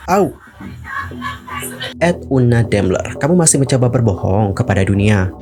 Au! Una Daimler, kamu masih mencoba berbohong kepada dunia.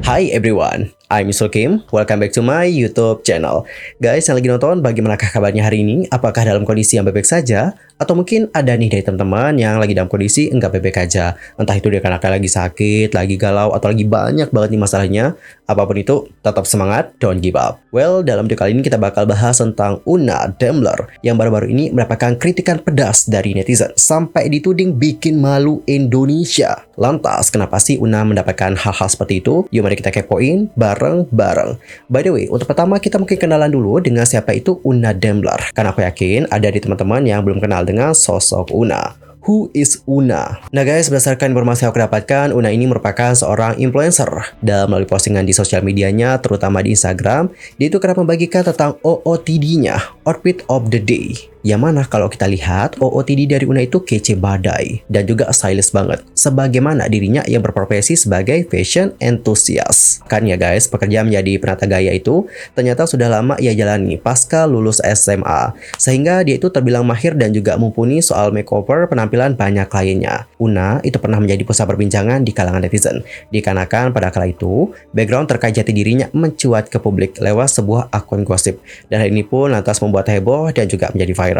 Hi everyone, I'm Mr. Kim. Welcome back to my YouTube channel. Guys yang lagi nonton, bagaimanakah kabarnya hari ini? Apakah dalam kondisi yang baik-baik saja? Atau mungkin ada nih dari teman-teman yang lagi dalam kondisi enggak baik-baik aja. Entah itu dia karena lagi sakit, lagi galau, atau lagi banyak banget nih masalahnya. Apapun itu, tetap semangat, don't give up. Well, dalam video kali ini kita bakal bahas tentang Una Daimler yang baru-baru ini mendapatkan kritikan pedas dari netizen sampai dituding bikin malu Indonesia. Lantas, kenapa sih Una mendapatkan hal-hal seperti itu? Yuk mari kita kepoin bareng-bareng. By the way, untuk pertama kita mungkin kenalan dulu dengan siapa itu Una Daimler. Karena aku yakin ada di teman-teman yang belum kenal dengan sosok Una. Who is Una? Nah guys, berdasarkan informasi yang aku dapatkan, Una ini merupakan seorang influencer. Dan melalui postingan di sosial medianya, terutama di Instagram, dia itu kerap membagikan tentang OOTD-nya, Outfit of the Day. Yang mana kalau kita lihat, OOTD dari Una itu kece badai dan juga stylish banget. Sebagaimana dirinya yang berprofesi sebagai fashion enthusiast. Kan ya guys, pekerjaan menjadi penata gaya itu ternyata sudah lama ia jalani pasca lulus SMA. Sehingga dia itu terbilang mahir dan juga mumpuni soal makeover penampilan banyak kliennya. Una itu pernah menjadi pusat perbincangan di kalangan netizen. Dikarenakan pada kala itu, background terkait jati dirinya mencuat ke publik lewat sebuah akun gosip. Dan hal ini pun lantas membuat heboh dan juga menjadi viral.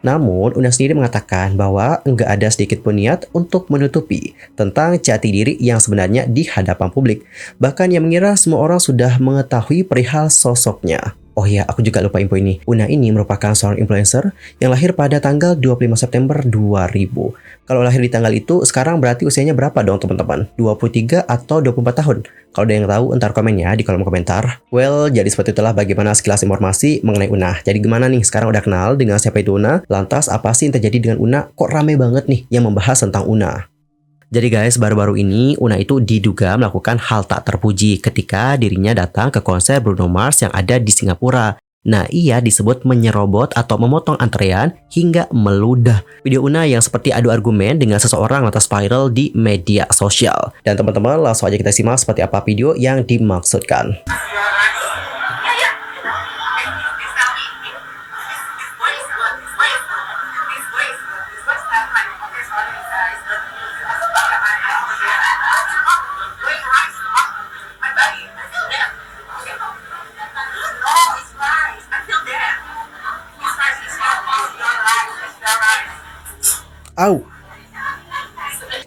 Namun, Una sendiri mengatakan bahwa enggak ada sedikit pun niat untuk menutupi tentang jati diri yang sebenarnya di hadapan publik. Bahkan ia mengira semua orang sudah mengetahui perihal sosoknya. Oh iya, aku juga lupa info ini. Una ini merupakan seorang influencer yang lahir pada tanggal 25 September 2000. Kalau lahir di tanggal itu, sekarang berarti usianya berapa dong teman-teman? 23 atau 24 tahun? Kalau ada yang tahu, entar komen ya di kolom komentar. Well, jadi seperti itulah bagaimana sekilas informasi mengenai Una. Jadi gimana nih, sekarang udah kenal dengan siapa itu Una? Lantas apa sih yang terjadi dengan Una? Kok rame banget nih yang membahas tentang Una? Jadi guys, baru-baru ini Una itu diduga melakukan hal tak terpuji ketika dirinya datang ke konser Bruno Mars yang ada di Singapura. Nah, ia disebut menyerobot atau memotong antrean hingga meludah. Video Una yang seperti adu argumen dengan seseorang lantas viral di media sosial. Dan teman-teman, langsung aja kita simak seperti apa video yang dimaksudkan. Au.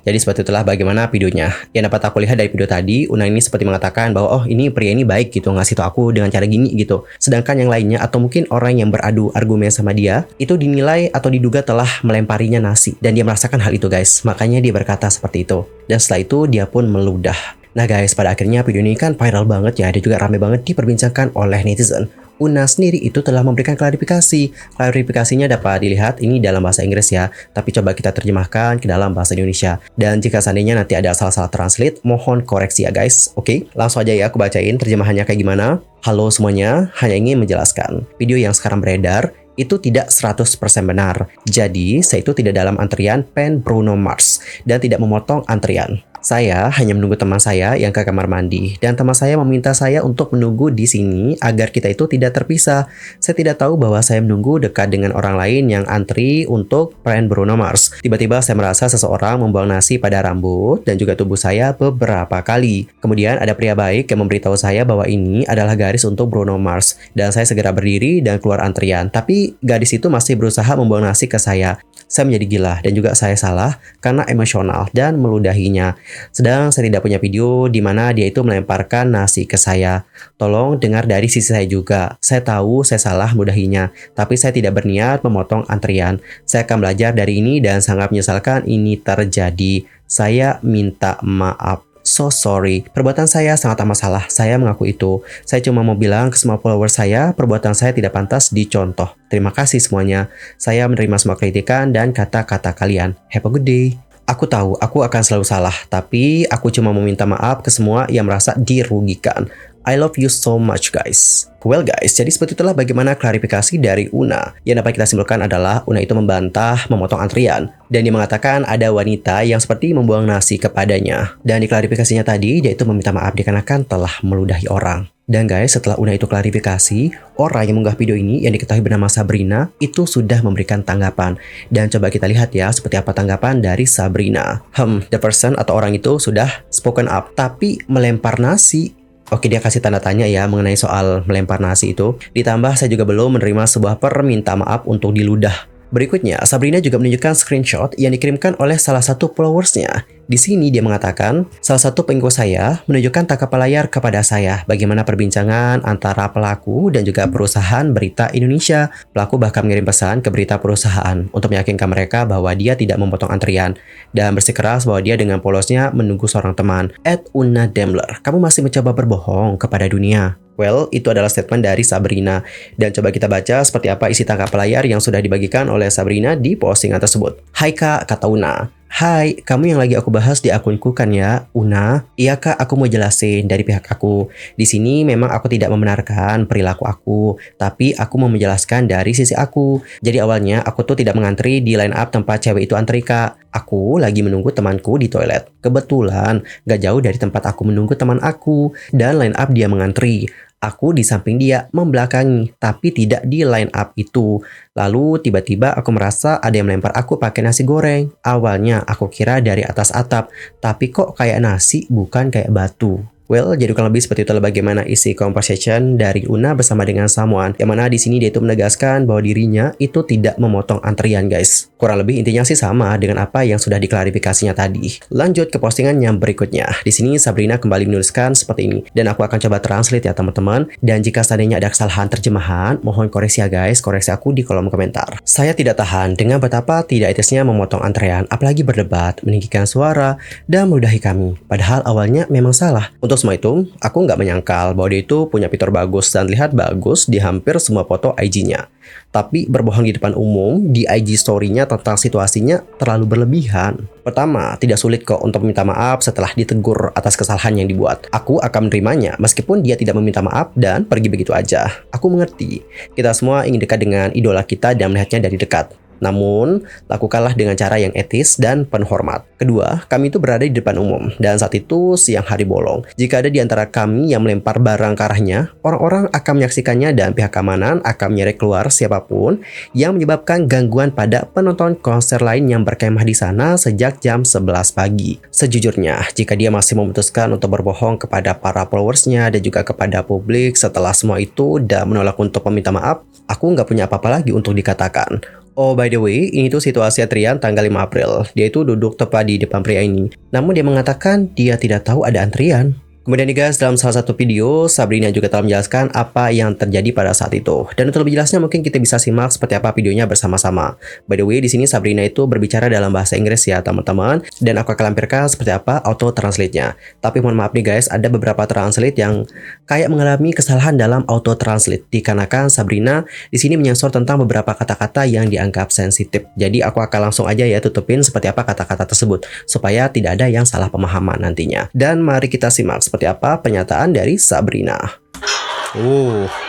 Jadi seperti itulah bagaimana videonya. Yang dapat aku lihat dari video tadi, Una ini seperti mengatakan bahwa oh ini pria ini baik gitu, ngasih tau aku dengan cara gini gitu. Sedangkan yang lainnya atau mungkin orang yang beradu argumen sama dia, itu dinilai atau diduga telah melemparinya nasi. Dan dia merasakan hal itu guys, makanya dia berkata seperti itu. Dan setelah itu dia pun meludah. Nah guys, pada akhirnya video ini kan viral banget ya, dia juga rame banget diperbincangkan oleh netizen. Una sendiri itu telah memberikan klarifikasi. Klarifikasinya dapat dilihat ini dalam bahasa Inggris ya, tapi coba kita terjemahkan ke dalam bahasa Indonesia. Dan jika seandainya nanti ada salah-salah translate, mohon koreksi ya guys. Oke, langsung aja ya aku bacain terjemahannya kayak gimana. Halo semuanya, hanya ingin menjelaskan. Video yang sekarang beredar itu tidak 100% benar. Jadi, saya itu tidak dalam antrian fan Bruno Mars dan tidak memotong antrian. Saya hanya menunggu teman saya yang ke kamar mandi dan teman saya meminta saya untuk menunggu di sini agar kita itu tidak terpisah. Saya tidak tahu bahwa saya menunggu dekat dengan orang lain yang antri untuk fan Bruno Mars. Tiba-tiba saya merasa seseorang membuang nasi pada rambut dan juga tubuh saya beberapa kali. Kemudian ada pria baik yang memberitahu saya bahwa ini adalah garis untuk Bruno Mars dan saya segera berdiri dan keluar antrian. Tapi gadis itu masih berusaha membuang nasi ke saya. Saya menjadi gila dan juga saya salah karena emosional dan meludahinya. Sedang saya tidak punya video di mana dia itu melemparkan nasi ke saya. Tolong dengar dari sisi saya juga. Saya tahu saya salah meludahinya, tapi saya tidak berniat memotong antrian. Saya akan belajar dari ini dan sangat menyesalkan ini terjadi. Saya minta maaf. So sorry, perbuatan saya sangat amat salah, saya mengaku itu. Saya cuma mau bilang ke semua followers saya, perbuatan saya tidak pantas dicontoh. Terima kasih semuanya, saya menerima semua kritikan dan kata-kata kalian. Have a good day. Aku tahu, aku akan selalu salah, tapi aku cuma meminta maaf ke semua yang merasa dirugikan. I love you so much guys. Well guys, jadi seperti itulah bagaimana klarifikasi dari Una. Yang dapat kita simpulkan adalah Una itu membantah memotong antrian. Dan dia mengatakan ada wanita yang seperti membuang nasi kepadanya. Dan di klarifikasinya tadi, dia itu meminta maaf dikarenakan telah meludahi orang. Dan guys, setelah Una itu klarifikasi, orang yang mengunggah video ini yang diketahui bernama Sabrina itu sudah memberikan tanggapan. Dan coba kita lihat ya seperti apa tanggapan dari Sabrina. The person atau orang itu sudah spoken up, tapi melempar nasi. Oke, dia kasih tanda tanya ya mengenai soal melempar nasi itu. Ditambah saya juga belum menerima sebuah permintaan maaf untuk diludah. Berikutnya, Sabrina juga menunjukkan screenshot yang dikirimkan oleh salah satu followersnya. Di sini dia mengatakan, salah satu pengikut saya menunjukkan tangkapan layar kepada saya bagaimana perbincangan antara pelaku dan juga perusahaan berita Indonesia. Pelaku bahkan mengirim pesan ke berita perusahaan untuk meyakinkan mereka bahwa dia tidak memotong antrian dan bersikeras bahwa dia dengan polosnya menunggu seorang teman. @Una_Demler, kamu masih mencoba berbohong kepada dunia. Well, itu adalah statement dari Sabrina. Dan coba kita baca seperti apa isi tangkap layar yang sudah dibagikan oleh Sabrina di postingan tersebut. Hai kak, kata Una. Hai, kamu yang lagi aku bahas di akunku kan ya, Una? Iya kak, aku mau jelasin dari pihak aku. Di sini memang aku tidak membenarkan perilaku aku, tapi aku mau menjelaskan dari sisi aku. Jadi awalnya aku tuh tidak mengantri di line up tempat cewek itu antri kak. Aku lagi menunggu temanku di toilet. Kebetulan, gak jauh dari tempat aku menunggu teman aku, dan line up dia mengantri. Aku di samping dia membelakangi, tapi tidak di line up itu. Lalu tiba-tiba aku merasa ada yang melempar aku pakai nasi goreng. Awalnya aku kira dari atas atap, tapi kok kayak nasi bukan kayak batu. Well, jadi kurang lebih seperti itulah bagaimana isi conversation dari Una bersama dengan someone. Yang mana di sini dia itu menegaskan bahwa dirinya itu tidak memotong antrian, guys. Kurang lebih intinya sih sama dengan apa yang sudah diklarifikasinya tadi. Lanjut ke postingan yang berikutnya. Di sini Sabrina kembali menuliskan seperti ini. Dan aku akan coba translate ya teman-teman. Dan jika seandainya ada kesalahan terjemahan, mohon koreksi ya guys, koreksi aku di kolom komentar. Saya tidak tahan dengan betapa tidak etisnya memotong antrean, apalagi berdebat, meninggikan suara, dan meludahi kami. Padahal awalnya memang salah. Untuk semua itu, aku nggak menyangkal bahwa dia itu punya fitur bagus dan terlihat bagus di hampir semua foto IG-nya. Tapi berbohong di depan umum, di IG story-nya tentang situasinya terlalu berlebihan. Pertama, tidak sulit kok untuk meminta maaf setelah ditegur atas kesalahan yang dibuat. Aku akan menerimanya meskipun dia tidak meminta maaf dan pergi begitu aja. Aku mengerti, kita semua ingin dekat dengan idola kita dan melihatnya dari dekat. Namun, lakukanlah dengan cara yang etis dan penuh hormat. Kedua, kami itu berada di depan umum, dan saat itu siang hari bolong. Jika ada di antara kami yang melempar barang ke arahnya, orang-orang akan menyaksikannya dan pihak keamanan akan menyeret keluar siapapun yang menyebabkan gangguan pada penonton konser lain yang berkemah di sana sejak jam 11 pagi. Sejujurnya, jika dia masih memutuskan untuk berbohong kepada para followersnya dan juga kepada publik setelah semua itu dan menolak untuk meminta maaf, aku nggak punya apa-apa lagi untuk dikatakan. Oh by the way, ini tuh situasi antrian tanggal 5 April. Dia itu duduk tepat di depan pria ini. Namun dia mengatakan dia tidak tahu ada antrian. Kemudian nih guys, dalam salah satu video, Sabrina juga telah menjelaskan apa yang terjadi pada saat itu. Dan untuk lebih jelasnya mungkin kita bisa simak seperti apa videonya bersama-sama. By the way, di sini Sabrina itu berbicara dalam bahasa Inggris ya teman-teman. Dan aku akan lampirkan seperti apa auto translate-nya. Tapi mohon maaf nih guys, ada beberapa translate yang kayak mengalami kesalahan dalam auto translate. Dikarenakan Sabrina di sini menyensor tentang beberapa kata-kata yang dianggap sensitif. Jadi aku akan langsung aja ya tutupin seperti apa kata-kata tersebut. Supaya tidak ada yang salah pemahaman nantinya. Dan mari kita simak seperti apa pernyataan dari Sabrina.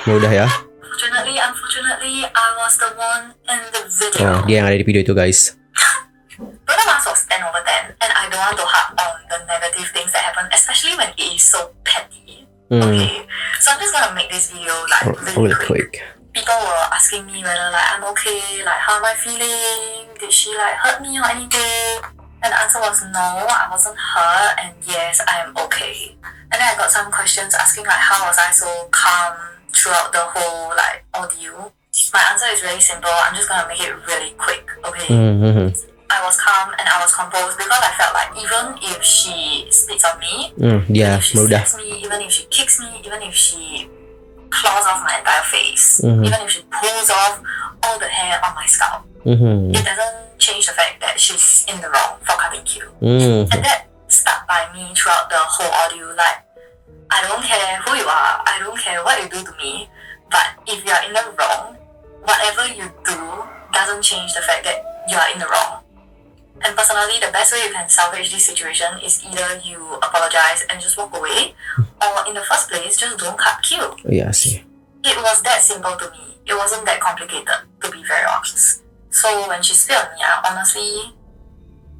Udah ya. Unfortunately, I was the one in the video. Oh, dia yang ada di video itu guys. Performance was 10 over 10, and I don't want to harp on the negative things that happen, especially when it is so petty. Okay, so I'm just gonna make this video like really quick. People were asking me whether like I'm okay, like how am I feeling? Did she like hurt me or anything? And the answer was no, I wasn't hurt, and yes, I am okay. And then I got some questions asking like how was I so calm throughout the whole like ordeal. My answer is really simple. I'm just gonna make it really quick, okay? I was calm and I was composed because I felt like even if she spits on me, even if she slaps me, even if she kicks me, even if she claws off my entire face, even if she pulls off all the hair on my scalp, it doesn't change the fact that she's in the wrong for cutting Q. And that stuck by me throughout the whole audio. Like, I don't care who you are, I don't care what you do to me, but if you are in the wrong, whatever you do doesn't change the fact that you are in the wrong. And personally, the best way you can salvage this situation is either you apologize and just walk away, or in the first place, just don't cut queue. Iya sih. It was that simple to me. It wasn't that complicated, to be very honest. So when she spit on me, I honestly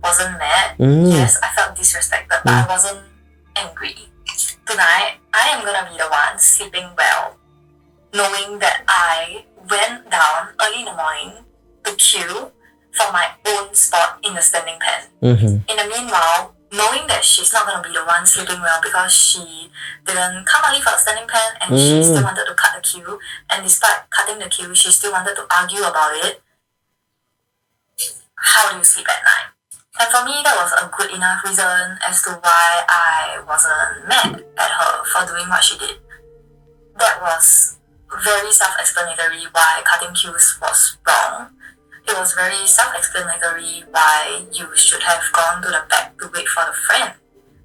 wasn't mad. Yes, I felt disrespected, but I wasn't angry. Tonight, I am gonna be the one sleeping well, knowing that I went down early in the morning to queue for my own spot in the standing pen. In the meanwhile, knowing that she's not gonna be the one sleeping well because she didn't come early for the standing pen and she still wanted to cut the queue, and despite cutting the queue, she still wanted to argue about it. How do you sleep at night? And for me, that was a good enough reason as to why I wasn't mad at her for doing what she did. That was very self-explanatory why cutting queues was wrong. It was very self-explanatory why you should have gone to the back to wait for the friend.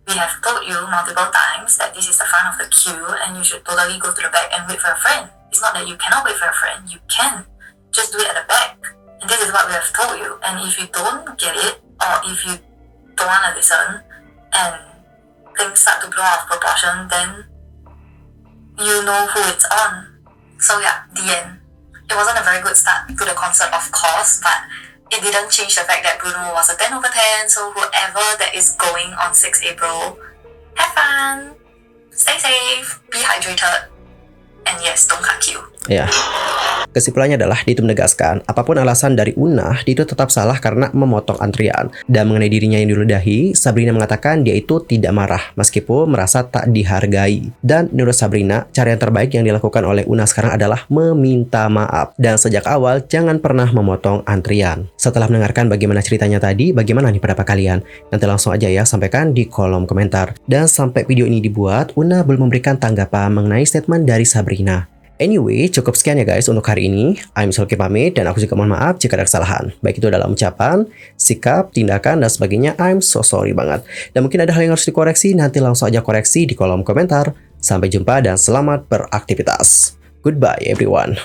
We have told you multiple times that this is the front of the queue and you should totally go to the back and wait for your friend. It's not that you cannot wait for your friend, you can. Just do it at the back. And this is what we have told you. And if you don't get it, or if you don't want to listen, and things start to blow out of proportion, then you know who it's on. So yeah, the end. It wasn't a very good start to the concert, of course, but it didn't change the fact that Bruno was a 10 over 10, so whoever that is going on 6 April, have fun, stay safe, be hydrated, and yes, don't cut queue. Ya. Kesimpulannya adalah Dito menegaskan apapun alasan dari Una, Dito tetap salah karena memotong antrian. Dan mengenai dirinya yang diludahi, Sabrina mengatakan dia itu tidak marah meskipun merasa tak dihargai. Dan menurut Sabrina, cara yang terbaik yang dilakukan oleh Una sekarang adalah meminta maaf. Dan sejak awal jangan pernah memotong antrian. Setelah mendengarkan bagaimana ceritanya tadi, bagaimana nih pendapat kalian? Nanti langsung aja ya sampaikan di kolom komentar. Dan sampai video ini dibuat, Una belum memberikan tanggapan mengenai statement dari Sabrina. Anyway, cukup sekian ya guys untuk hari ini. I'm Sulky pamit dan aku juga mohon maaf jika ada kesalahan. Baik itu dalam ucapan, sikap, tindakan, dan sebagainya. I'm so sorry banget. Dan mungkin ada hal yang harus dikoreksi, nanti langsung aja koreksi di kolom komentar. Sampai jumpa dan selamat beraktivitas. Goodbye everyone.